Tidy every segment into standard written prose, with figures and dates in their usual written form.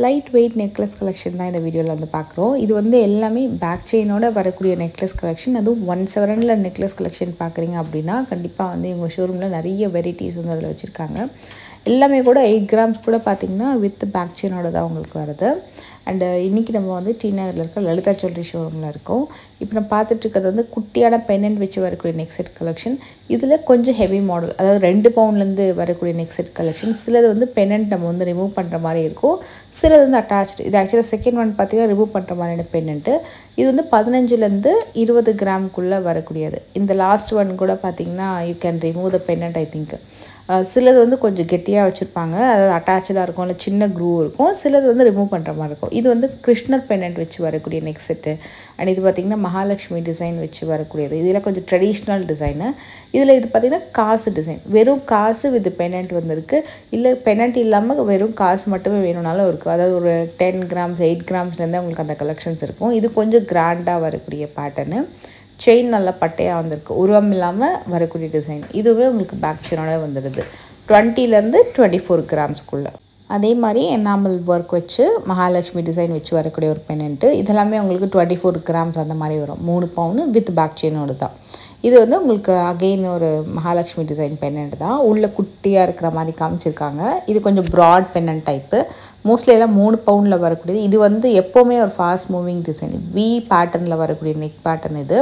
Light weight necklace collection தான் இந்த வீடியோவில் வந்து பார்க்குறோம். இது வந்து எல்லாமே பேக் செயினோட வரக்கூடிய நெக்லஸ் கலெக்ஷன். அதுவும் 1/7 நெக்லஸ் கலெக்ஷன் பார்க்குறீங்க அப்படின்னா கண்டிப்பாக வந்து இவங்க ஷோரூமில் நிறைய வெரைட்டிஸ் வந்து அதில் வச்சுருக்காங்க. எல்லாமே கூட 8 கிராம்ஸ் கூட பார்த்திங்கன்னா வித் பேக் செயினோட தான் உங்களுக்கு வருது. அண்டு இன்றைக்கி நம்ம வந்து டி நகரில் இருக்க லலிதா ஜுவல்லரி ஷோரூமில் இருக்கோம். இப்போ நம்ம பார்த்துட்ருக்கிறது வந்து குட்டியான பெண்டன்ட் வச்சு வரக்கூடிய நெக் செட் கலெக்ஷன். இதில் கொஞ்சம் ஹெவி மாடல், அதாவது 2 பவுண்ட்லேருந்து வரக்கூடிய நெக் செட் கலெக்ஷன். சிலது வந்து பெண்டன்ட் நம்ம வந்து ரிமூவ் பண்ணுற மாதிரி இருக்கும், சிலது வந்து அட்டாச்டு. இது ஆக்சுவலாக செகண்ட் ஒன் பார்த்திங்கன்னா ரிமூவ் பண்ணுற மாதிரியான பெண்டன்ட்டு. இது வந்து 15லேருந்து 20 கிராமுக்குள்ளே வரக்கூடியது. இந்த லாஸ்ட் ஒன் கூட பார்த்திங்கன்னா you can remove the pendant. I think சிலது வந்து கொஞ்சம் கெட்டியாக வச்சுருப்பாங்க, அதாவது அட்டாச்சாக இருக்கும், இல்லை சின்ன க்ரூவ் இருக்கும். சிலது வந்து ரிமூவ் பண்ணுற மாதிரி இருக்கும். இது வந்து கிருஷ்ணர் பெண்டன்ட் வச்சு வரக்கூடிய நெக் செட்டு. அண்ட் இது பார்த்திங்கன்னா மகாலட்சுமி டிசைன் வச்சு வரக்கூடியது. இதில் கொஞ்சம் ட்ரெடிஷ்னல் டிசைனு. இதில் இது பார்த்திங்கன்னா காசு டிசைன், வெறும் காசு வித் பெண்டன்ட் வந்துருக்கு. இல்லை பெண்டன்ட் இல்லாமல் வெறும் காசு மட்டுமே வேணும்னாலும் இருக்கும். அதாவது ஒரு 10 கிராம்ஸ் 8 கிராம்ஸ்லேருந்து உங்களுக்கு அந்த கலெக்ஷன்ஸ் இருக்கும். இது கொஞ்சம் கிராண்டாக வரக்கூடிய பேட்டர்னு. செயின் நல்லா பட்டையாக வந்திருக்கு, உருவம் இல்லாமல் வரக்கூடிய டிசைன். இதுவே உங்களுக்கு பேக் செயினோட வந்துடுது 20லேருந்து 24 கிராம்ஸ்க்குள்ளே. அதே மாதிரி எனாமல் ஒர்க் வச்சு மகாலட்சுமி டிசைன் வச்சு வரக்கூடிய ஒரு பெண்டன்ட்டு. இதெல்லாமே உங்களுக்கு 24 கிராம்ஸ் அந்த மாதிரி வரும். 3 பவுனு வித் பேக் செயினோடு தான். இது வந்து உங்களுக்கு அகெயின் ஒரு மகாலட்சுமி டிசைன் பெண்டன்ட் தான். உள்ளே குட்டியாக இருக்கிற மாதிரி காமிச்சிருக்காங்க. இது கொஞ்சம் ப்ராட் பெண்டன்ட் டைப்பு. மோஸ்ட்லி எல்லாம் 3 பவுண்டில் வரக்கூடியது. இது வந்து எப்போவுமே ஒரு ஃபாஸ்ட் மூவிங் டிசைன், வி பேட்டர்னில் வரக்கூடிய நெக் பேட்டர்ன் இது.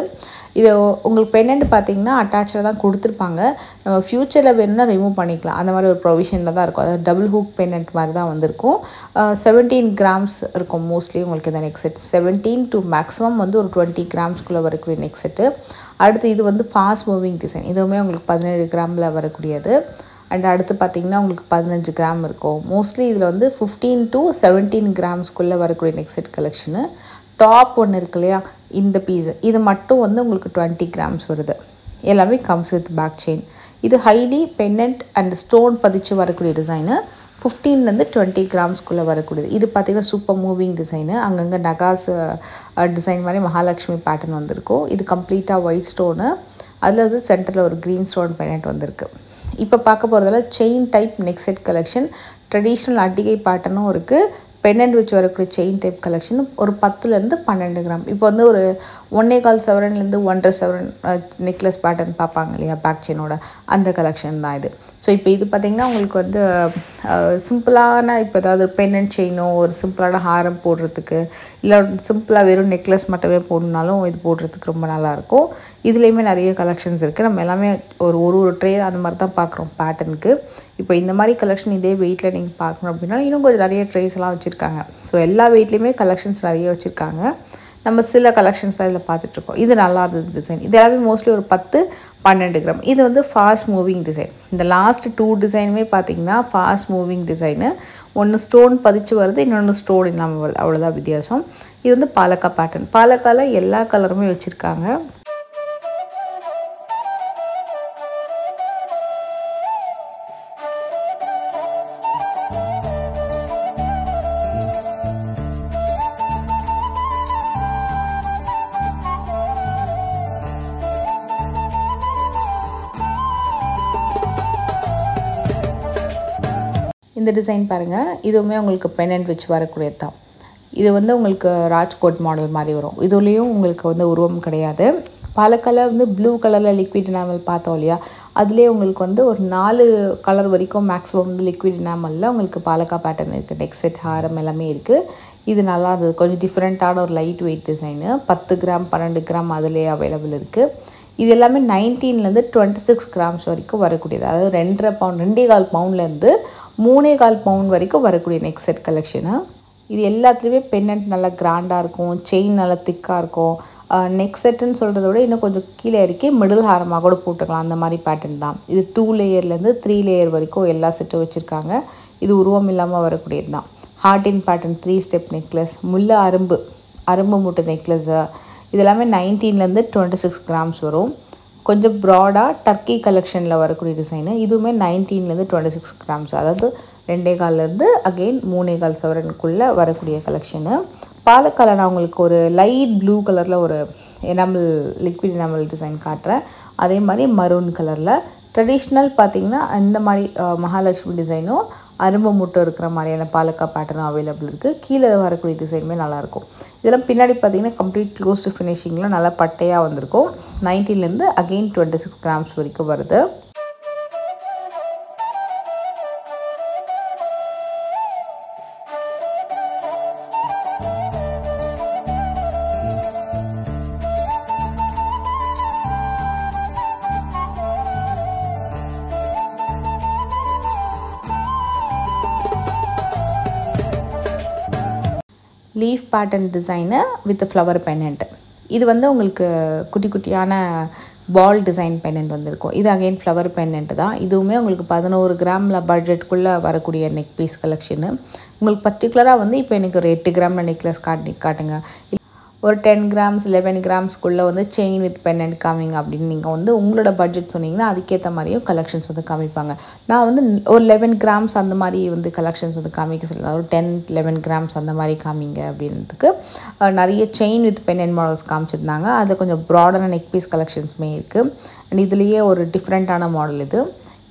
இது உங்களுக்கு பெண்டன்ட் பார்த்திங்கன்னா அட்டாச்சில் தான் கொடுத்துருப்பாங்க. நம்ம ஃப்யூச்சரில் வேணும்னா ரிமூவ் பண்ணிக்கலாம், அந்த மாதிரி ஒரு ப்ரொவிஷனில் தான் இருக்கும். அதாவது டபுள் ஹூக் பெண்டன்ட் மாதிரி தான் வந்திருக்கும். 17 கிராம்ஸ் இருக்கும் மோஸ்ட்லி உங்களுக்கு இந்த நெக் செட். 17 to மேக்ஸிமம் வந்து ஒரு 20 கிராம்ஸ்குள்ளே வரக்கூடிய நெக் செட்டு. அடுத்து இது வந்து ஃபாஸ்ட் மூவிங் டிசைன். இதுவுமே உங்களுக்கு 17 கிராமில் வரக்கூடியது. அண்ட் அடுத்து பார்த்திங்கன்னா உங்களுக்கு 15 கிராம் இருக்கும். மோஸ்ட்லி இதில் வந்து 15 to 17 கிராம்ஸ்குள்ளே வரக்கூடிய நெக் செட் கலெக்ஷனு. டாப் ஒன்று இருக்கு இல்லையா, இந்த பீஸு, இது மட்டும் வந்து உங்களுக்கு 20 கிராம்ஸ் வருது. எல்லாமே கம்ஸ் வித் பேக் செயின். இது ஹைலி பெண்டன்ட் அண்ட் ஸ்டோன் பதிச்சு வரக்கூடிய டிசைனு. 15லேருந்து 20 கிராம்ஸ்குள்ளே வரக்கூடியது. இது பார்த்திங்கன்னா சூப்பர் மூவிங் டிசைனு. அங்கங்கே நகாஸ் டிசைன் மாதிரி மகாலட்சுமி பேட்டர்ன் வந்திருக்கும். இது கம்ப்ளீட்டாக ஒயிட் ஸ்டோனு, அதில் வந்து சென்டரில் ஒரு க்ரீன் ஸ்டோன் பெண்டன்ட் வந்திருக்கு. இப்போ பார்க்க போகிறதுல chain type neck set collection. Traditional அட்டிகை பேட்டர்னும் இருக்குது, பெண்டன்ட் வச்சு வரக்கூடிய செயின் டைப் கலெக்ஷன். ஒரு 10லேருந்து 12 கிராம். இப்போ வந்து ஒரு 1.25 சவரன்லேருந்து 1.5 சவரன் நெக்லஸ் பேட்டர்ன் பார்ப்பாங்க இல்லையா பேக் செயினோட, அந்த கலெக்ஷன் தான் இது. ஸோ இப்போ இது பார்த்திங்கன்னா உங்களுக்கு வந்து சிம்பிளான, இப்போ ஏதாவது பெண்டன்ட் செயினோ ஒரு சிம்பிளான ஹாரம் போடுறதுக்கு, இல்லை சிம்பிளாக வெறும் நெக்லஸ் மட்டுமே போடணுனாலும் இது போடுறதுக்கு ரொம்ப நல்லாயிருக்கும். இதுலேயுமே நிறைய கலெக்ஷன்ஸ் இருக்குது. நம்ம எல்லாமே ஒரு ட்ரே அந்த மாதிரி தான் பார்க்குறோம் பேட்டர்னுக்கு. இப்போ இந்த மாதிரி கலெக்ஷன் இதே வெயிட்டில் நீங்கள் பார்க்கணும் அப்படின்னா இன்னும் கொஞ்சம் நிறைய ட்ரேஸ்லாம் வச்சுருக்காங்க. ஸோ எல்லா வெயிட்லேயுமே கலெக்ஷன்ஸ் நிறைய வச்சுருக்காங்க. நம்ம சில கலெக்ஷன்ஸ் தான் இதில் பார்த்துட்ருக்கோம். இது நல்லா இருந்தது டிசைன். இது எல்லாமே மோஸ்ட்லி ஒரு 10-12 கிராம். இது வந்து ஃபாஸ்ட் மூவிங் டிசைன். இந்த லாஸ்ட் 2 டிசைனுமே பார்த்திங்கன்னா ஃபாஸ்ட் மூவிங் டிசைனு. ஒன்று ஸ்டோன் பதிச்சு வருது, இன்னொன்று ஸ்டோன் இல்லாமல் வருது, அவ்வளோதான் வித்தியாசம். இது வந்து பாலக்கா பேட்டர்ன். பாலக்காவில் எல்லா கலருமே வச்சுருக்காங்க. இந்த டிசைன் பாருங்கள், இதுவுமே உங்களுக்கு பெண்டன்ட் வச்சு வரக்கூடியது தான். இது வந்து உங்களுக்கு ராஜ்கோட் மாடல் மாதிரி வரும். இதுலேயும் உங்களுக்கு வந்து உருவம் கிடையாது. பாலக்கால வந்து ப்ளூ கலரில் லிக்விட் எனாமல் பார்த்தோம் இல்லையா, அதுலேயே உங்களுக்கு வந்து ஒரு 4 கலர் வரைக்கும் மேக்ஸிமம் வந்து லிக்விட் எனாமலில் உங்களுக்கு பாலக்கா பேட்டர்ன் இருக்குது. நெக் செட், ஹாரம் எல்லாமே இருக்குது. இது நல்லா இருந்தது. கொஞ்சம் டிஃப்ரெண்ட்டான ஒரு light weight design. 10 gram 12 gram அதிலே அவைலபிள் இருக்குது. இது எல்லாமே 19லேருந்து 26 கிராம்ஸ் வரைக்கும் வரக்கூடியது. அதாவது 2.5 பவுண்ட் 2.25 பவுண்ட்லேருந்து 3.25 பவுண்ட் வரைக்கும் வரக்கூடிய நெக் செட் கலெக்ஷனு. இது எல்லாத்துலேயுமே பெண்டன்ட் நல்லா கிராண்டாக இருக்கும், செயின் நல்லா திக்காக இருக்கும். நெக் செட்டுன்னு சொல்கிறத விட இன்னும் கொஞ்சம் கீழே இறக்கி மிடில் ஹாரமாக கூட போட்டுக்கலாம், அந்த மாதிரி பேட்டர்ன் தான். இது 2 லேயர்லேருந்து 3 லேயர் வரைக்கும் எல்லா செட்டும் வச்சுருக்காங்க. இது உருவம் இல்லாமல் வரக்கூடியது தான். ஹார்டின் பேட்டர்ன் 3 ஸ்டெப் நெக்லஸ், முல்லை அரும்பு மூட்டை நெக்லஸ்ஸு. இதெல்லாமே 19லேருந்து 26 கிராம்ஸ் வரும். கொஞ்சம் ப்ராடாக டர்க்கி கலெக்ஷனில் வரக்கூடிய டிசைனு. இதுவுமே 19லேருந்து 26 கிராம்ஸ், அதாவது 2.25லேருந்து அகெயின் 3.25 சவரனுக்குள்ளே வரக்கூடிய கலெக்ஷனு. பாலக்கால நான் உங்களுக்கு ஒரு லைட் ப்ளூ கலரில் ஒரு எனாமல் லிக்விட் எனாமல் டிசைன் காட்டுறேன். அதே மாதிரி மரூன் கலரில் ட்ரெடிஷ்னல் பார்த்திங்கன்னா இந்த மாதிரி மகாலட்சுமி டிசைனும் அரும்பு முட்டை இருக்கிற மாதிரியான பாலக்கா பேட்டர்னும் அவைலபிள் இருக்குது. கீழே வரக்கூடிய டிசைனுமே நல்லாயிருக்கும். இதெல்லாம் பின்னாடி பார்த்திங்கன்னா கம்ப்ளீட் க்ளோஸ்டு ஃபினிஷிங்கில் நல்லா பட்டையாக வந்திருக்கும். 19லேருந்து அகெயின் 26 கிராம்ஸ் வரைக்கும் வருது. Leaf pattern design with flower pendant. இது வந்து உங்களுக்கு குட்டி குட்டியான பால் டிசைன் பெண்டன்ட் வந்திருக்கும். இது அகைன் ஃப்ளவர் பெண்டன்ட் தான். இதுவுமே உங்களுக்கு 11 கிராமில் பட்ஜெட்டுக்குள்ளே வரக்கூடிய நெக் பீஸ் கலெக்ஷனு. உங்களுக்கு பர்டிகுலராக வந்து இப்போ எனக்கு ஒரு 8 கிராமில் நெக்லஸ் காட்டுங்க, ஒரு 10 கிராம்ஸ் 11 கிராம்ஸ்க்குள்ளே வந்து செயின் வித் பெண்டன்ட் காமிங்க அப்படின்னு நீங்கள் வந்து உங்களோட பட்ஜெட் சொன்னீங்கன்னா அதுக்கேற்ற மாதிரியும் கலெக்ஷன்ஸ் வந்து காமிப்பாங்க. நான் வந்து ஒரு 11 கிராம்ஸ் அந்த மாதிரி வந்து கலெக்ஷன்ஸ் வந்து காமிக்க சொல்லலாம். ஒரு 10-11 கிராம்ஸ் அந்த மாதிரி காமிங்க அப்படின்றதுக்கு நிறைய செயின் வித் பெண்டன்ட் மாடல்ஸ் காமிச்சிருந்தாங்க. அது கொஞ்சம் ப்ராடான நெக் பீஸ் கலெக்ஷன்ஸுமே இருக்குது. அண்ட் இதுலேயே ஒரு டிஃப்ரெண்ட்டான மாடல்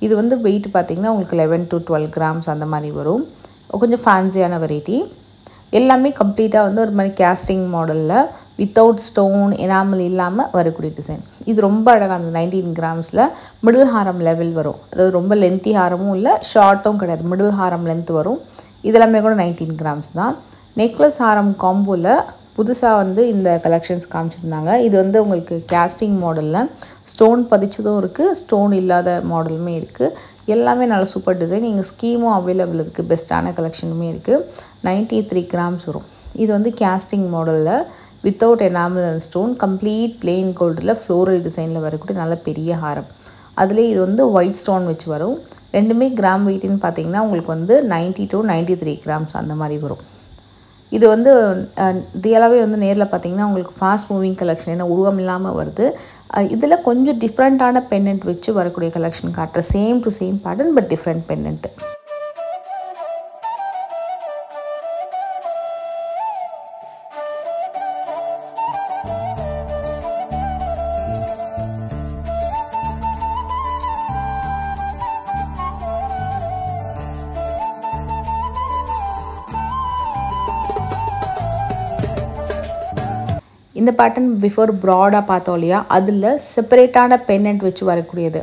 இது வந்து வெயிட் பார்த்திங்கன்னா உங்களுக்கு 11 to 12 கிராம்ஸ் அந்த மாதிரி வரும். கொஞ்சம் ஃபேன்சியான வெரைட்டி. எல்லாமே கம்ப்ளீட்டாக வந்து ஒரு மாதிரி கேஸ்டிங் மாடலில் வித்தவுட் ஸ்டோன் எனாமல் இல்லாமல் வரக்கூடிய டிசைன். இது ரொம்ப அழகாக அந்த 19 கிராம்ஸில் மிடில் ஹாரம் லெவல் வரும். அதாவது ரொம்ப லென்த்தி ஹாரமும் இல்லை, ஷார்ட்டும் கிடையாது, மிடில் ஹாரம் லென்த் வரும். இதெல்லாமே கூட 19 கிராம்ஸ் தான். நெக்லஸ் ஹாரம் காம்போவில் புதுசாக வந்து இந்த கலெக்ஷன்ஸ் காமிச்சிருந்தாங்க. இது வந்து உங்களுக்கு கேஸ்டிங் மாடலில் ஸ்டோன் பதிச்சதும் இருக்குது, ஸ்டோன் இல்லாத மாடலுமே இருக்குது. எல்லாமே நல்ல சூப்பர் டிசைன். இங்கே ஸ்கீமும் அவைலபிள் இருக்குது, பெஸ்ட்டான கலெக்ஷனுமே இருக்குது. 93 கிராம்ஸ் வரும். இது வந்து கேஸ்டிங் மாடலில் without enamel and stone complete plain கோல்டில் ஃப்ளோரல் டிசைனில் வரக்கூடிய நல்ல பெரிய ஹாரம். அதுலேயே இது வந்து ஒயிட் ஸ்டோன் வச்சு வரும். ரெண்டுமே கிராம் வெயிட்னு பார்த்திங்கன்னா உங்களுக்கு வந்து 90 to 93 கிராம்ஸ் அந்த மாதிரி வரும். இது வந்து ரியலாகவே வந்து நேரில் பார்த்திங்கன்னா உங்களுக்கு ஃபாஸ்ட் மூவிங் கலெக்ஷன், ஏன்னா உருவம் இல்லாமல் வருது. இதில் கொஞ்சம் டிஃப்ரெண்ட்டான பெண்டன்ட் வச்சு வரக்கூடிய கலெக்ஷன் காட்டுற same to same pattern but different pendant. இந்த பேட்டர்ன் பிஃபோர் ப்ராடாக பார்த்தோம் இல்லையா, அதில் செப்பரேட்டான பெண்டன்ட் வச்சு வரக்கூடியது.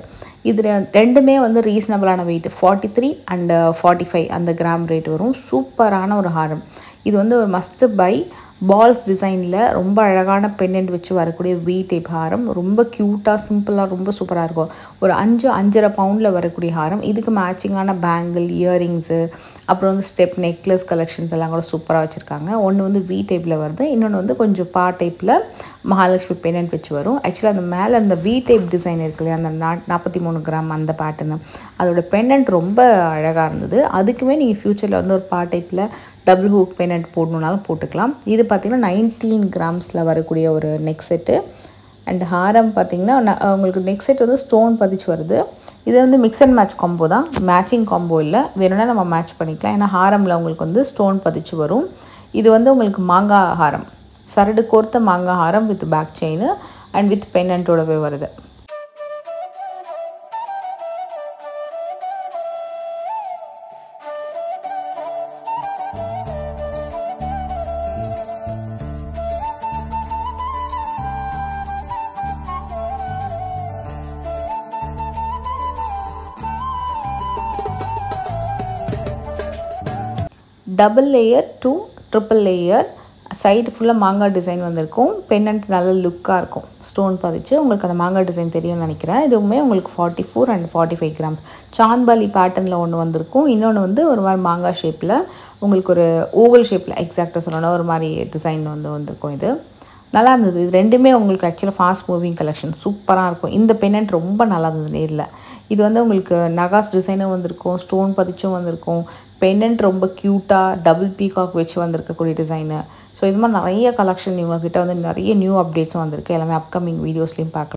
இது ரெண்டுமே வந்து ரீசனபிளான வெயிட் 43 and 45 அந்த கிராம் ரேட் வரும். சூப்பரான ஒரு ஹாரம். இது வந்து ஒரு மஸ்ட் பை. பால்ஸ் டிசைனில் ரொம்ப அழகான பெண்டன்ட் வச்சு வரக்கூடிய வி டைப் ஹாரம். ரொம்ப க்யூட்டாக சிம்பிளாக ரொம்ப சூப்பராக இருக்கும். ஒரு 5-5.5 பவுண்டில் வரக்கூடிய ஹாரம். இதுக்கு மேட்சிங்கான பேங்கிள், இயரிங்ஸு, அப்புறம் வந்து ஸ்டெப் நெக்லஸ் கலெக்ஷன்ஸ் எல்லாம் கூட சூப்பராக வச்சுருக்காங்க. ஒன்று வந்து வி டைப்பில் வருது, இன்னொன்று வந்து கொஞ்சம் பா டைப்பில் மகாலட்சுமி பெண்டன்ட் வச்சு வரும். ஆக்சுவலாக அந்த மேலே அந்த வி டைப் டிசைன் இருக்கு இல்லையா, அந்த 43 கிராம் அந்த பேட்டர்னு, அதோட பெண்டன்ட் ரொம்ப அழகாக இருந்தது. அதுக்குமே நீங்கள் ஃப்யூச்சரில் வந்து ஒரு பா டைப்பில் டபுள் ஹூக் பெண்டன்ட் போடணுன்னாலும் போட்டுக்கலாம். இது பார்த்திங்கன்னா 19 கிராம்ஸில் வரக்கூடிய ஒரு நெக் செட்டு. அண்ட் ஹாரம் பார்த்திங்கன்னா உங்களுக்கு நெக் செட் வந்து ஸ்டோன் பதிச்சு வருது. இது வந்து மிக்ஸ் அண்ட் மேட்ச் காம்போ தான், மேட்சிங் காம்போ இல்லை. வேணும்னா நம்ம மேட்ச் பண்ணிக்கலாம். ஏன்னா ஹாரமில் உங்களுக்கு வந்து ஸ்டோன் பதிச்சு வரும். இது வந்து உங்களுக்கு மாங்காய் ஹாரம், சரடு கோர்த்த மாங்காய் ஹாரம் with back chain and with பெண்டன்ட்டோடவே வருது. Double layer to triple layer, side ஃபுல்லாக மாங்காய் டிசைன் வந்திருக்கும். பெண்டன்ட் நல்ல லுக்காக இருக்கும், ஸ்டோன் பதிச்சு. உங்களுக்கு அந்த மாங்காய் டிசைன் தெரியும்னு நினைக்கிறேன். இதுவுமே உங்களுக்கு 44 and 45 கிராம்ஸ். சாந்த்பாலி பேட்டர்னில் ஒன்று வந்திருக்கும், இன்னொன்று வந்து ஒரு மாதிரி மாங்காய் ஷேப்பில் உங்களுக்கு ஒரு ஓவல் ஷேப்பில் எக்ஸாக்டாக சொல்லணும் ஒரு மாதிரி டிசைன் வந்து வந்திருக்கும். இது நல்லா இருந்தது. இது ரெண்டுமே உங்களுக்கு ஆக்சுவலாக ஃபாஸ்ட் மூவிங் கலெக்ஷன், சூப்பராக இருக்கும். இந்த பெண்டன்ட் ரொம்ப நல்லா இருந்தது நேரில். இது வந்து உங்களுக்கு நகாஸ் டிசைனும் வந்திருக்கும், ஸ்டோன் பதிச்சும் வந்திருக்கும். பெண்டன்ட் ரொம்ப க்யூட்டாக டபுள் பீகாக் வச்சு வந்திருக்கக்கூடிய டிசைனு. ஸோ இது மாதிரி நிறைய கலெக்ஷன் இவங்ககிட்ட வந்து நிறைய நியூ அப்டேட்ஸும் வந்திருக்கு. எல்லாமே அப்கமிங் வீடியோஸ்லையும் பார்க்கலாம்.